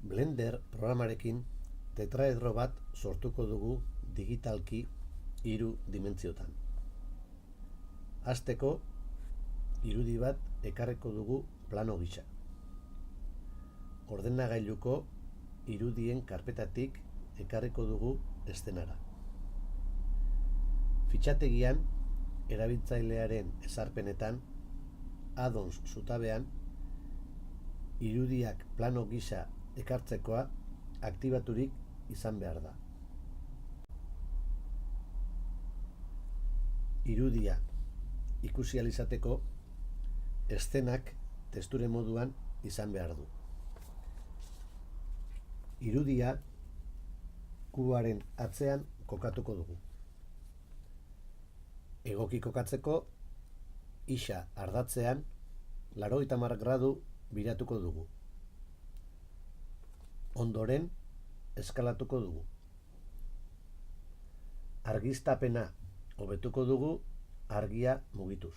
Blender programarekin tetraedro bat sortuko dugu digitalki 3 dimentsiotan. Hasteko, irudi bat ekarriko dugu plano gisa. Ordenagailuko irudien karpetatik ekarriko dugu eszenara. Fitxategian, erabiltzailearen ezarpenetan, addons zutabean, irudiak plano gisa ekartzekoa aktibaturik izan behar da. Irudia ikusi ahal izateko, eszenak testure moduan izan behar du. Irudia kuboaren atzean kokatuko dugu. Egoki kokatzeko, isa ardatzean 90 gradu biratuko dugu. Ondoren, eskalatuko dugu. Argiztapena hobetuko dugu argia mugituz.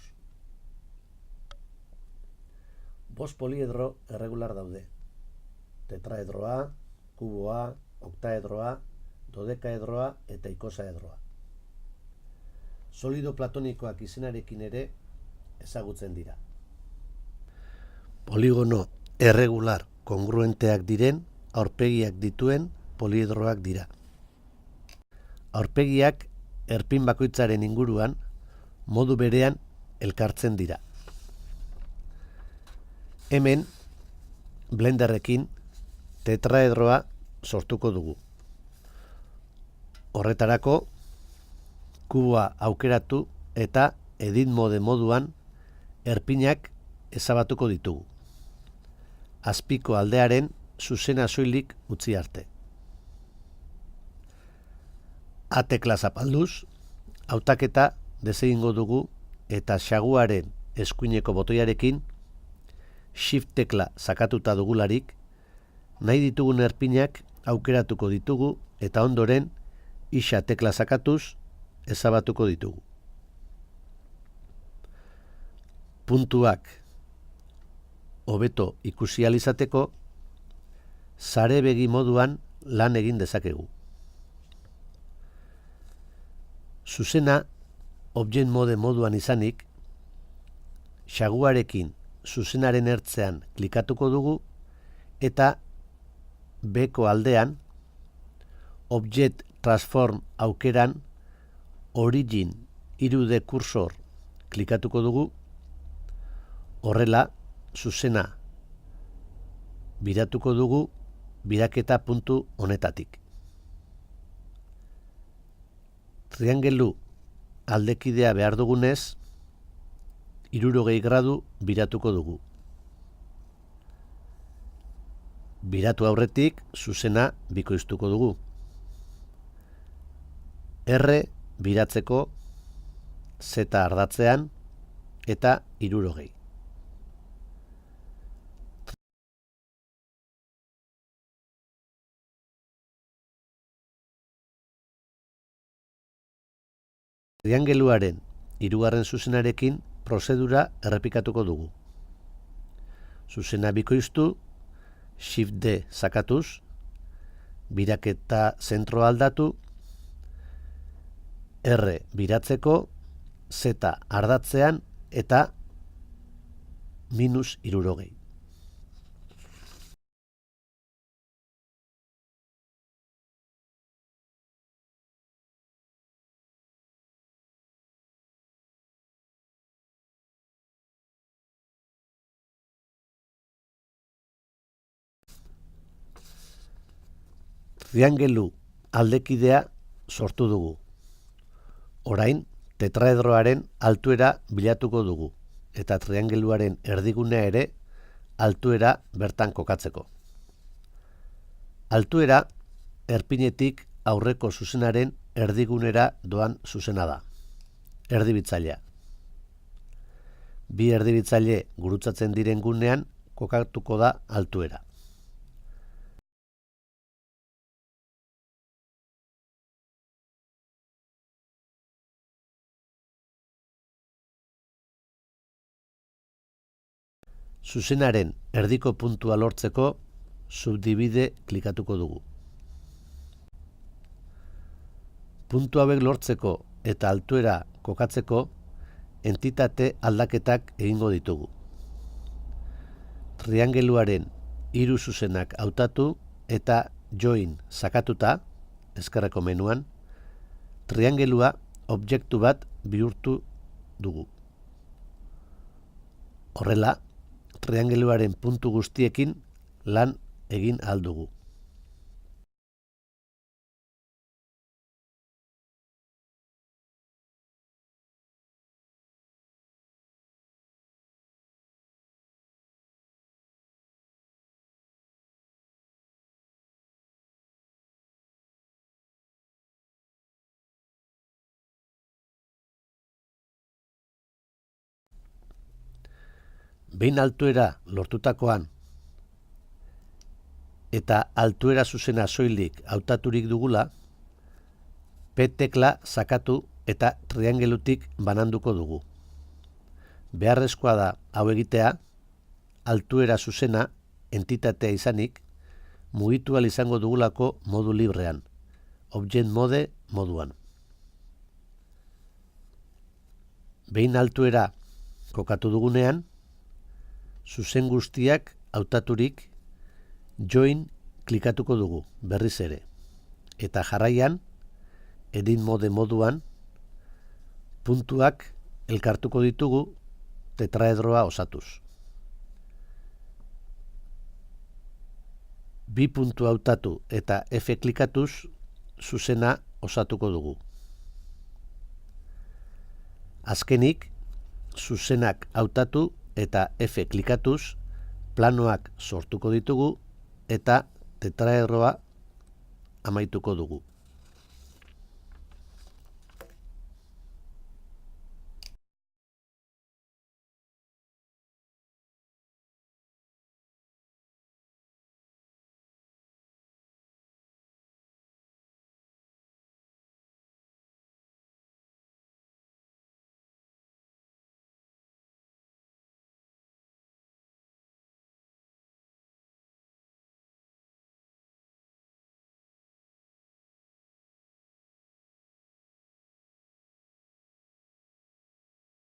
5 poliedro erregular daude. Tetraedroa, kuboa, oktaedroa, dodekaedroa eta ikosaedroa. Solido platonikoak izenarekin ere ezagutzen dira. Poligono erregular kongruenteak diren aurpegiak dituen poliedroak dira. Aurpegiak erpin bakoitzaren inguruan modu berean elkartzen dira. Hemen, Blenderrekin tetraedroa sortuko dugu. Horretarako, kuboa aukeratu eta edit mode moduan erpinak ezabatuko ditugu. Azpiko aldearen zuzena soilik utzi arte. A tekla zapalduz, hautaketa desegingo dugu eta xaguaren eskuineko botoiarekin Shift tekla sakatuta dugularik, nahi ditugun erpinak aukeratuko ditugu eta ondoren isa tekla sakatuz ezabatuko ditugu. Puntuak hobeto ikusi ahal izateko, sare begi moduan lan egin dezakegu. Zuzena object mode moduan izanik, xaguarekin zuzenaren ertzean klikatuko dugu eta beko aldean Object Transform aukeran Origin 3D kursor klikatuko dugu. Horrela, zuzena biratuko dugu biraketa puntu honetatik. Triangelu aldekidea behar dugunez, 60 gradu biratuko dugu. Biratu aurretik zuzena bikoiztuko dugu. R biratzeko, Z ardatzean eta 60. Triangeluaren 3. zuzenarekin prozedura errepikatuko dugu. Zuzena bikoiztu, Shift D sakatuz, biraketa zentroa aldatu, R biratzeko, Z ardatzean eta -60. Triangelu aldekidea sortu dugu. Orain, tetraedroaren altuera bilatuko dugu eta triangeluaren erdigunea ere altuera bertan kokatzeko. Altuera erpinetik aurreko zuzenaren erdigunera doan zuzena da. Erdibitzailea. Bi erdibitzaile gurutzatzen diren gunean kokatuko da altuera. Zuzenaren erdiko puntua lortzeko, subdivide klikatuko dugu. Puntu hauek lortzeko eta altuera kokatzeko entitate aldaketak egingo ditugu. Triangeluaren hiru zuzenak hautatu eta join sakatuta, ezkerreko menuan, triangelua objektu bat bihurtu dugu. Horrela, triangeluaren puntu guztiekin lan egin ahal dugu. Behin altuera lortutakoan eta altuera zuzena soilik hautaturik dugula, P tekla sakatu eta triangelutik bananduko dugu. Beharrezkoa da hau egitea, altuera zuzena entitatea izanik, mugitu ahal izango dugulako modu librean, Object Mode moduan. Behin altuera kokatu dugunean, zuzen guztiak hautaturik join klikatuko dugu berriz ere. Eta jarraian, edit mode moduan, puntuak elkartuko ditugu tetraedroa osatuz. Bi puntu hautatu eta F klikatuz zuzena osatuko dugu. Azkenik, zuzenak hautatu eta F klikatuz planoak sortuko ditugu eta tetraedroa amaituko dugu.